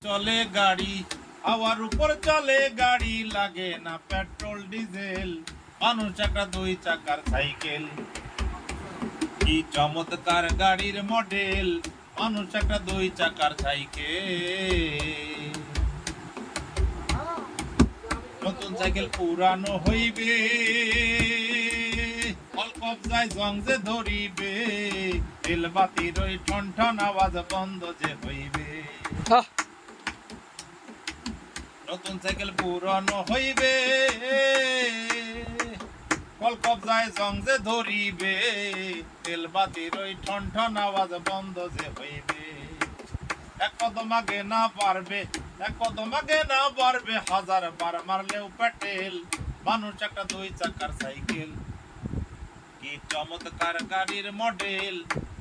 চলে গাড়ি, হাওয়ার উপর চলে গাড়ি, লাগে না পেট্রোল ডিজেল, মানুষ একটা দুই চাকার সাইকেল। কি চমৎকার গাড়ির মডেল, মানুষ একটা দুই চাকার সাইকেল। নতুন সাইকেল পুরানো হইবে, অল্প যায় জং যে ধরিবে, তেল বাতির ওই ঠন ঠন আওয়াজ বন্ধ যে হইবে। নতুন সাইকেল পুরানো হইবে, কলকপ যায় জং যে ধরিবে, তেল বাতির ওই ঠন ঠন আওয়াজ বন্ধ যে হইবে। এক কদম আগে না পারবে, এক কদম আগে না পারবে, হাজার বার মারলেও পেটেল, মানুষ একটা দুই চাকার সাইকেল। কি চমৎকার গাড়ির মডেল,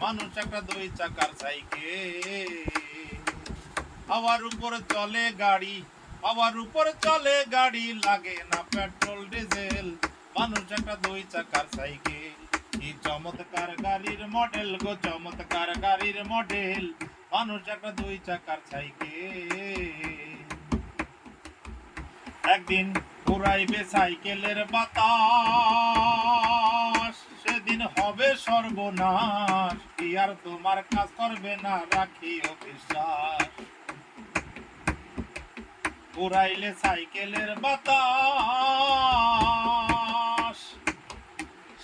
মানুষ একটা দুই চাকার সাইকেল। হাওয়ার উপর চলে গাড়ি, হাওয়ার উপর চলে গাড়ি, লাগে না পেট্রোল ডিজেল, মানুষ একটা দুই চাকার সাইকেল। কি চমৎকার গাড়ির মডেল গো, চমৎকার গাড়ির মডেল, মানুষ একটা দুই চাকার সাইকেল। একদিন ঘুরাইবে সাইকেলের বাতাস, সেদিন হবে সর্বনাশ, কি আর তোমার কাজ করবে না, রাখিও বিশ্বাস। ঘুরাইলে সাইকেলের বাতাস,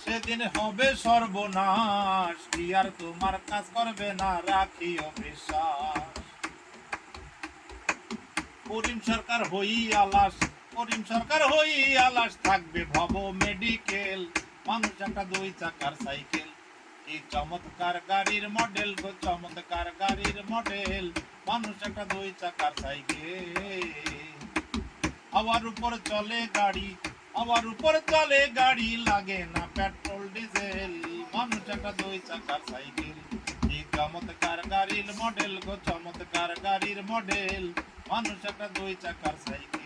সেদিন হবে সর্বনাশ, কি আর তোমার কাজ করবে না, রাখিও বিশ্বাস। করিম সরকার হই আলাস, করিম সরকার হই আলাস, থাকবে ভব মেডিকেল, মানুষ একটা দুই চাকার সাইকেল। কি চমৎকার গাড়ির মডেল গো, চমৎকার গাড়ির মডেল, মানুষ একটা দুই চাকার সাইকেল। হাওয়ার উপর চলে গাড়ি, হাওয়ার উপর চলে গাড়ি, লাগে না পেট্রোল ডিজেল, মানুষ একটা দুই চাকার সাইকেল। কি চমৎকার গাড়ির মডেল গো, চমৎকার গাড়ির মডেল, মানুষ একটা দুই চাকার সাইকেল।